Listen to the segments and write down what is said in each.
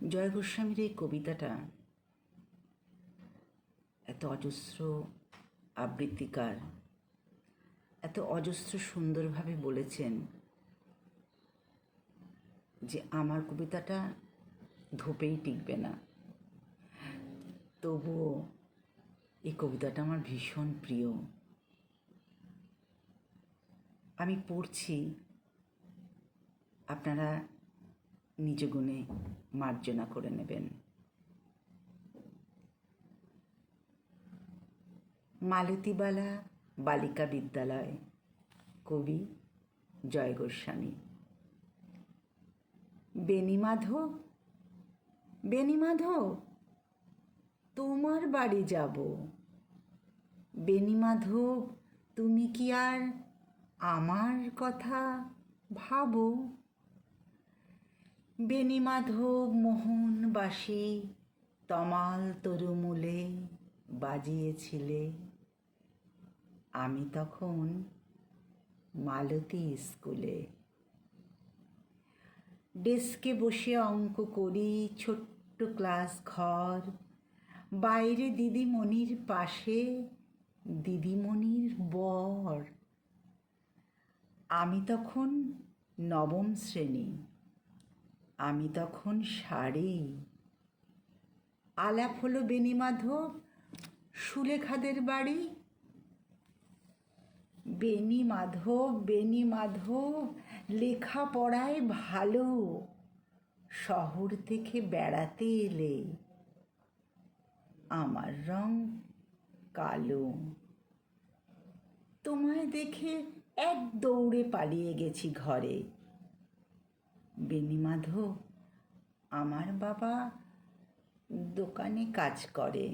জয় গোস্বামীর এই কবিতাটা এত অজস্র আবৃত্তিকার এত অজস্র সুন্দরভাবে বলেছেন যে আমার কবিতাটা ধোপেই টিকবে না। তবুও এই কবিতাটা আমার ভীষণ প্রিয়। আমি পড়ছি, আপনারা নিজ গুণে মার্জনা করে নেবেন। মালতীবালা বালিকা বিদ্যালয়, কবি জয় গোস্বামী। বেণীমাধব, বেণীমাধব, তোমার বাড়ি যাব। বেণীমাধব, তুমি কি আর আমার কথা ভাবো? বেণীমাধব মোহনবাসী তমাল তরুমূলে বাজিয়েছিলে, আমি তখন মালতী স্কুলে। ডেস্কে বসে অঙ্ক করি, ছোট্ট ক্লাস ঘর, বাইরে দিদিমণির পাশে দিদিমণির বর। আমি তখন নবম শ্রেণী, আমি তখন শাড়ি। আলাপ হলো বেণীমাধব সুলেখাদের বাড়ি। বেণীমাধব, বেণীমাধব, লেখাপড়ায় ভালো, শহর থেকে বেড়াতে এলে আমার রং কালো। তোমায় দেখে এক দৌড়ে পালিয়ে গেছি ঘরে। বেণীমাধব, আমার বাবা দোকানে কাজ করে।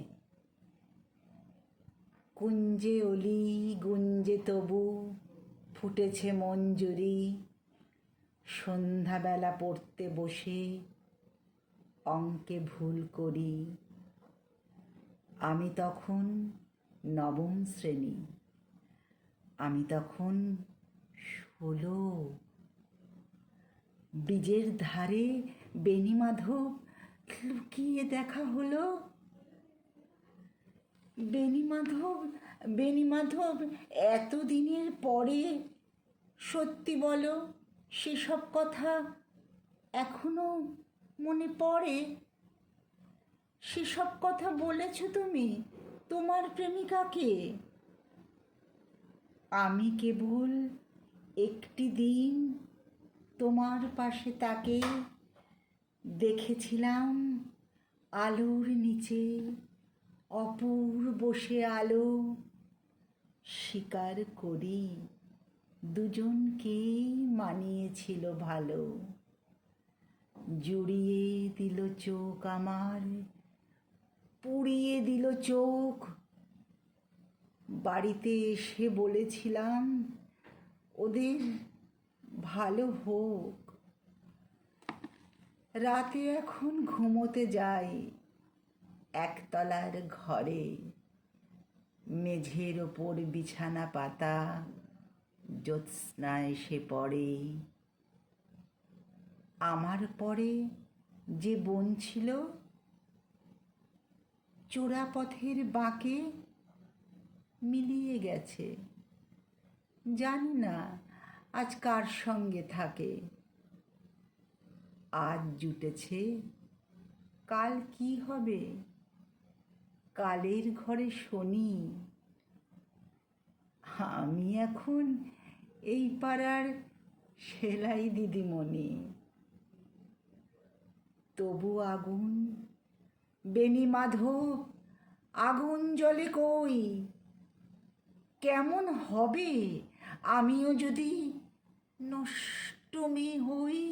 কুঞ্জে অলি গুঞ্জে তবু ফুটেছে মঞ্জুরি, সন্ধ্যাবেলা পড়তে বসে অঙ্কে ভুল করি। আমি তখন নবম শ্রেণী, আমি তখন 16। ব্রিজের ধারে বেণীমাধব লুকিয়ে দেখা হলো। বেণীমাধব, বেণীমাধব, এতদিনের পরে সত্যি বলো, সেসব কথা এখনো মনে পড়ে? সেসব কথা বলেছ তুমি তোমার প্রেমিকাকে? আমি কেবল একটি দিন তোমার পাশে তাকে দেখেছিলাম, আলোর নিচে অপূর্ব সে আলো। স্বীকার করি দুজনকেই মানিয়েছিল ভালো। জুড়িয়ে দিল চোখ আমার, পুড়িয়ে দিল চোখ। বাড়িতে এসে বলেছিলাম ওদের ভালো হোক। রাতে এখন ঘুমোতে যাই একতলার ঘরে, মেঝের ওপর বিছানা পাতা, জ্যোৎস্না এসে পড়ে। আমার পরে যে বোন ছিল চোরাপথের বাঁকে মিলিয়ে গেছে, জানি না আজ কার সঙ্গে থাকে। আজ জুটেছে, কাল কি হবে? কালের ঘরে শনি। আমি এখন এই পাড়ার সেলাই দিদিমণি। তবু আগুন, বেণীমাধব, আগুন জ্বলে কই? কেমন হবে আমিও যদি নষ্ট মেয়ে হই?